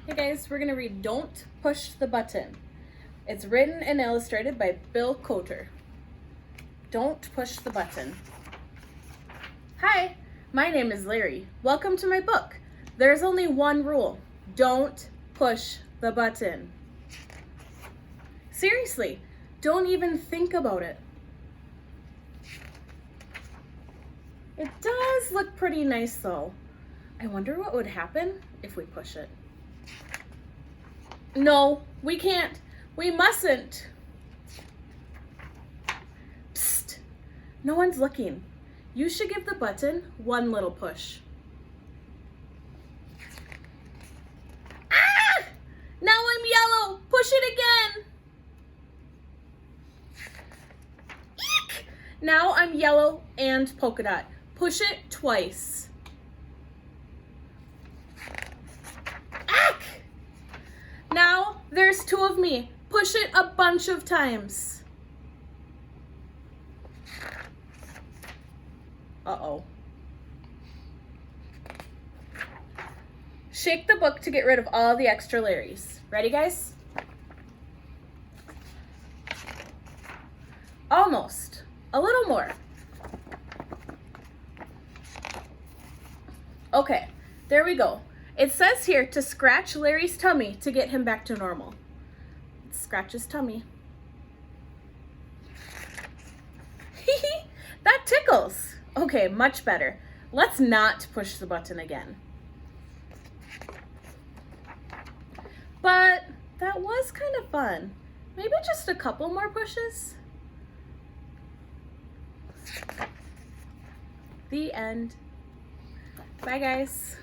Hey guys, we're gonna read Don't Push the Button. It's written and illustrated by Cotter. Don't push the button. Hi, my name is Larry. Welcome to my book. There's only one rule. Don't push the button. Seriously, don't even think about it. It does look pretty nice though. I wonder what would happen if we push it. No, we can't. We mustn't. Psst. No one's looking. You should give the button one little push. Ah! Now I'm yellow. Push it again. Eek! Now I'm yellow and polka dot. Push it twice. Now there's two of me. Push it a bunch of times. Uh-oh. Shake the book to get rid of all the extra Larrys. Ready, guys? Almost. A little more. Okay, there we go. It says here to scratch Larry's tummy to get him back to normal. Scratch his tummy. That tickles. Okay, much better. Let's not push the button again. But that was kind of fun. Maybe just a couple more pushes. The end. Bye, guys.